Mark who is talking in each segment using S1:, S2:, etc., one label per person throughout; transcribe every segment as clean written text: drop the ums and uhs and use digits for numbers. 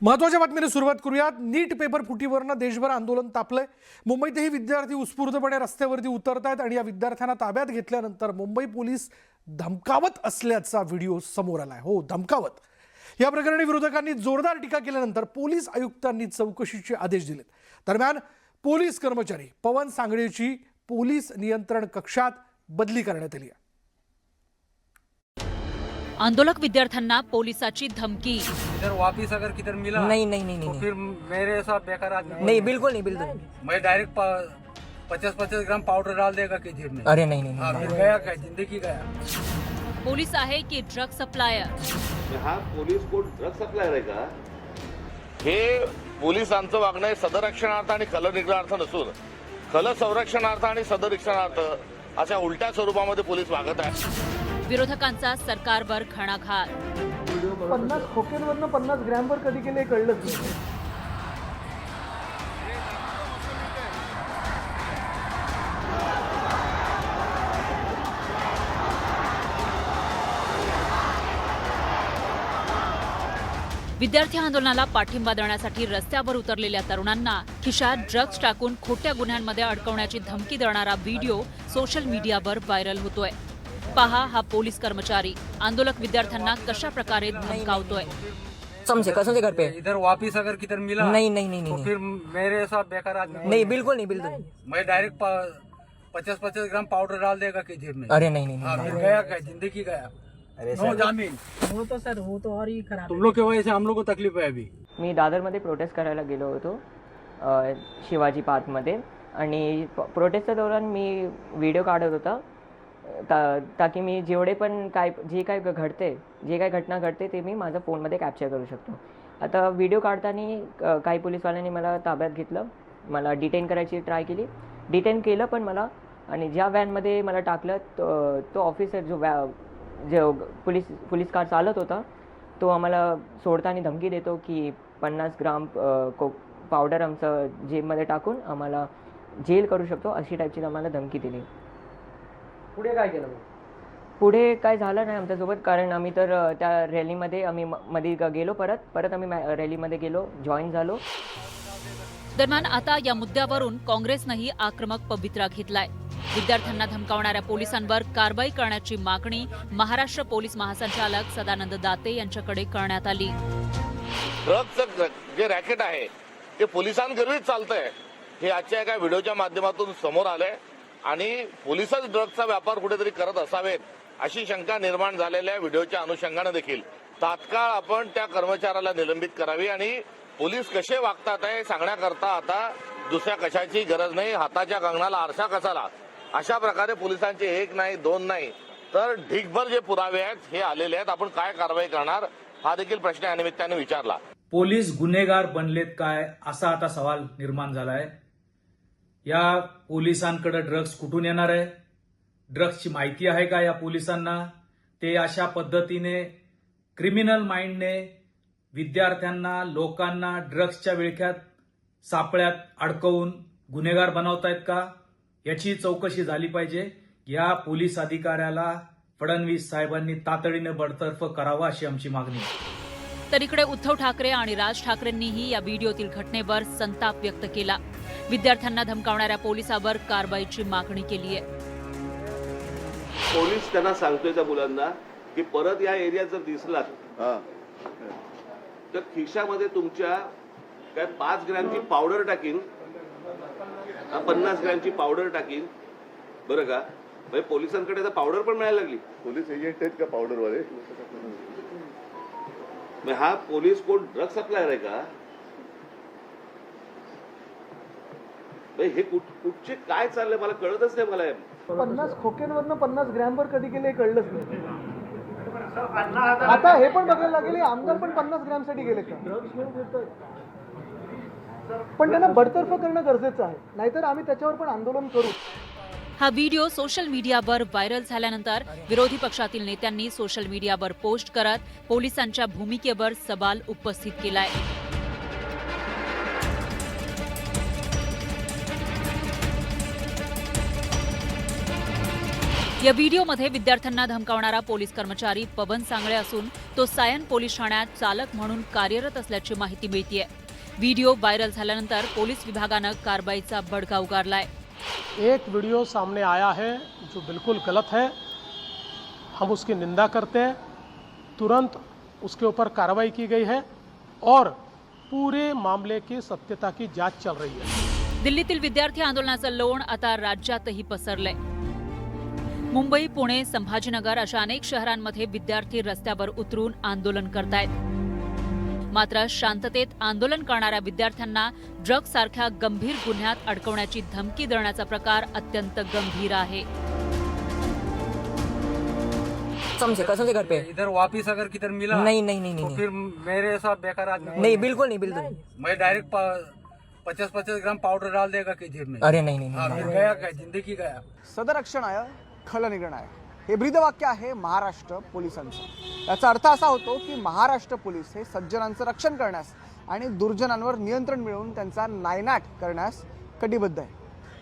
S1: महत्त्वाच्या बातमीने सुरुवात करूयात। नीट पेपर फुटीवरनं देशभर आंदोलन तापलंय। मुंबईतही विद्यार्थी उत्स्फूर्तपणे रस्त्यावरती उतरतायत आणि या विद्यार्थ्यांना ताब्यात घेतल्यानंतर मुंबई पोलीस धमकावत असल्याचा व्हिडिओ समोर आलाय। हो, धमकावत। या प्रकरणी विरोधकांनी जोरदार टीका केल्यानंतर पोलीस आयुक्तांनी चौकशीचे आदेश दिलेत। दरम्यान पोलीस कर्मचारी पवन सांगळेची पोलीस नियंत्रण कक्षात बदली करण्यात आली आहे।
S2: आंदोलक विद्यार्थ्यांना पोलिसाची धमकी।
S3: इधर वापिस अगर किधर मिला
S4: नहीं
S3: तो फिर मेरे साथ बेकार आदमी
S4: नहीं, बिल्कुल नहीं, बिल्कुल नहीं।
S3: मैं डायरेक्ट 50-50 ग्राम पाउडर डाल देगा कि जेब में।
S4: अरे नहीं नहीं
S3: हाँ,
S4: नहीं,
S3: फिर गया क्या, जिंदगी गया।
S2: पोलीस आहे की ड्रग सप्लायर?
S5: हा पोलीस कोण ड्रग सप्लायर आहे का?
S6: हे पोलिसांचं वागणं आहे सदरक्षणार्थ आणि खलनिग्रहार्थ नसून खल संरक्षणार्थ आणि सदरक्षणार्थ अशा उलट्या स्वरूपामध्ये पोलीस वागत आहेत।
S2: विरोधकांचा सरकारवर घणाघात।
S1: 50 खोक्यांवरनं 50 ग्रॅमवर कधी केले कळलंच नाही।
S2: विद्यार्थी आंदोलनाला पाठिंबा देण्यासाठी रस्त्यावर उतरलेल्या तरुणांना खिशात ड्रग्ज टाकून खोट्या गुन्ह्यांमध्ये अडकवण्याची धमकी देणारा व्हिडिओ सोशल मीडियावर व्हायरल होतोय। पहा हा पोलीस कर्मचारी आंदोलक विद्यार्थ्यांना कशा प्रकारे धमकावतोय।
S4: समझे कसम से घर पे
S3: इधर वापिस अगर किधर मिला
S4: नहीं नहीं नहीं
S3: तो
S4: नहीं,
S3: फिर मेरे साथ बेकार आदमी
S4: नहीं, बिल्कुल नहीं, बिल्कुल नहीं।
S3: मैं डायरेक्ट 50-50 ग्राम पाउडर डाल देगा कि जेब में।
S4: अरे नहीं नहीं
S3: हाँ,
S4: नहीं,
S3: फिर गया क्या, जिंदगी गया। नो जामीन।
S7: वो तो सर वो तो और ही खराब
S3: तुम लोग की वजह से हम लोग को तकलीफ है अभी।
S8: मी दादरमध्ये प्रोटेस्ट करायला गेलो होतो शिवाजी पार्कमध्ये आणि प्रोटेस्टच्या दौरान मी व्हिडिओ काढत होता ताकी मी जेवढे पण जे काय घटना घडते ते मी माझ्या फोनमध्ये कॅप्चर करू शकतो। आता व्हिडिओ काढताना काही पोलीसवाल्यांनी मला ताब्यात घेतलं, मला डिटेन करायची ट्राय केली, डिटेन केलं पण मला, आणि ज्या व्हॅनमध्ये मला टाकलं तो ऑफिसर जो पोलीस कार चालत होता तो आम्हाला सोडताना धमकी देतो की 50 ग्राम पावडर आमचं जेबमध्ये टाकून आम्हाला जेल करू शकतो, अशी टाईपची आम्हाला धमकी दिली।
S4: पुढे काय केलं?
S8: पुढे काय झालं नाही आमच्यासोबत, कारण आम्ही तर त्या रॅलीमध्ये आम्ही मध्ये गेलो, परत आम्ही रॅलीमध्ये गेलो, जॉईन झालो।
S2: दरम्यान आता या मुद्द्यावरून काँग्रेसनंही आक्रमक पवित्रा घेतलाय। विद्यार्थ्यांना धमकावणाऱ्या पोलिसांवर कारवाई करण्याची मागणी महाराष्ट्र पोलीस महासंचालक सदानंद दाते यांच्याकडे करण्यात आली।
S6: ड्रग्जचं जे रॅकेट आहे ते पोलिसांकरवीच चालतंय हे आजच्या एका व्हिडिओच्या माध्यमातून समोर आलंय आणि पोलिसच ड्रग्जचा व्यापार कुठेतरी करत असावेत अशी शंका निर्माण झालेल्या व्हिडिओच्या अनुषंगाने देखील तात्काळ आपण त्या कर्मचाऱ्याला निलंबित करावी आणि पोलीस कसे वागतात हे सांगण्याकरता आता दुसऱ्या कशाची गरज नाही। हाताच्या कंगणाला आरसा कसाला अशा प्रकारे पोलिसांचे एक नाही दोन नाही तर ढिगभर जे पुरावे आहेत हे आलेले आहेत। आपण काय कारवाई करणार हा देखील प्रश्न या निमित्ताने विचारला।
S9: पोलीस गुन्हेगार बनलेत काय असा आता सवाल निर्माण झालाय। या पोलिसांकडे ड्रग्ज कुठून येणार आहे? ड्रग्जची माहिती आहे का या पोलिसांना? ते अशा पद्धतीने क्रिमिनल माइंडने विद्यार्थ्यांना लोकांना ड्रग्जच्या विळख्यात सापळ्यात अडकवून गुन्हेगार बनवतायत का? याची चौकशी झाली पाहिजे। या पोलीस अधिकाऱ्याला फडणवीस साहेबांनी तातडीने बडतर्फ करावा अशी आमची मागणी आहे।
S2: तर इकडे उद्धव ठाकरे आणि राज ठाकरेंनीही या व्हिडिओतील घटनेवर संताप व्यक्त केला। विद्यार्थ्यांना धमकावणाऱ्या पोलिसावर कारवाईची मागणी केली आहे।
S5: पोलीस त्यांना सांगतोय त्या मुलांना की परत या एरियात जर दिसलात तर खिशामध्ये तुमच्या काय 5 ग्रॅमची पावडर टाकीन, 50 ग्रॅमची पावडर टाकीन, बरं का? म्हणजे पोलिसांकडे तर पावडर पण मिळायला लागली। पोलीस एजंट आहेत का पावडरवाले? हा पोलीस कोण ड्रग सप्लायर आहे का? हे कुठचे काय चाललंय मला कळतच नाही। मला
S1: 50 खोक्यांवरनं 50 ग्रॅमवर कधी केले कळलंच नाही। आता हे पण बघायला लागेल आमदार पण 50 ग्रॅमसाठी गेले का? पण त्यांना बडतर्फ करणं गरजेचं आहे, नाहीतर आम्ही त्याच्यावर पण आंदोलन करू।
S2: हा व्हिडिओ सोशल मीडियावर व्हायरल झाल्यानंतर विरोधी पक्षातील नेत्यांनी सोशल मीडियावर पोस्ट करत पोलिसांच्या भूमिकेवर सवाल उपस्थित केलाय। या व्हिडिओमध्ये विद्यार्थ्यांना धमकावणारा पोलीस कर्मचारी पवन सांगळे असून तो सायन पोलीस ठाण्यात चालक म्हणून कार्यरत असल्याची माहिती मिळतेय. व्हिडिओ व्हायरल झाल्यानंतर पोलीस विभागानं कारवाईचा बडगा उगारलाय.
S10: एक वीडियो सामने आया है जो बिल्कुल गलत है, हम उसकी निंदा करते हैं. तुरंत उसके ऊपर कार्रवाई की गई है और पूरे मामले की सत्यता की जांच चल रही है.
S2: दिल्लीतील विद्यार्थी आंदोलनाचं लोण आता राज्यातही पसरलंय. मुंबई, पुणे, संभाजीनगर अशा अनेक शहरांमध्ये विद्यार्थी रस्त्यावर उतरून आंदोलन करतायत. मात्र शांततेत आंदोलन करणाऱ्या विद्यार्थ्यांना ड्रग्ज सारख्या गंभीर गुन्ह्यात अडकवण्याची धमकी देण्याचा प्रकार अत्यंत गंभीर आहे.
S4: समझे कसम से घर पे
S3: इधर वापिस अगर किधर मिला
S4: नहीं नहीं नहीं
S3: तो
S4: नहीं
S3: फिर मेरे साथ बेकार आदमी
S4: नहीं बिल्कुल नहीं बिल्कुल नहीं.
S3: मैं डायरेक्ट 50-50 ग्राम पाउडर डाल देगा की जेब में.
S4: अरे नहीं नहीं
S3: हाँ,
S4: नहीं
S3: फिर गया काय जिंदगी गया.
S11: सदरक्षण आहे खलनिर्णय आहे हे ब्रीदवाक्य आहे महाराष्ट्र पोलिसांचं. याचा अर्थ असा होतो की महाराष्ट्र पोलीस हे सज्जनांचं रक्षण करण्यास आणि दुर्जनांवर नियंत्रण मिळवून त्यांचा नायनाट करण्यास कटिबद्ध आहे.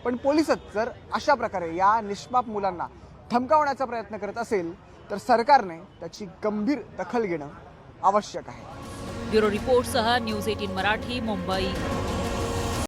S11: पण पोलिसच जर अशा प्रकारे या निष्पाप मुलांना धमकावण्याचा प्रयत्न करत असेल तर सरकारने त्याची गंभीर दखल घेणं आवश्यक आहे.
S2: ब्युरो रिपोर्टसह न्यूज 18 मराठी, मुंबई.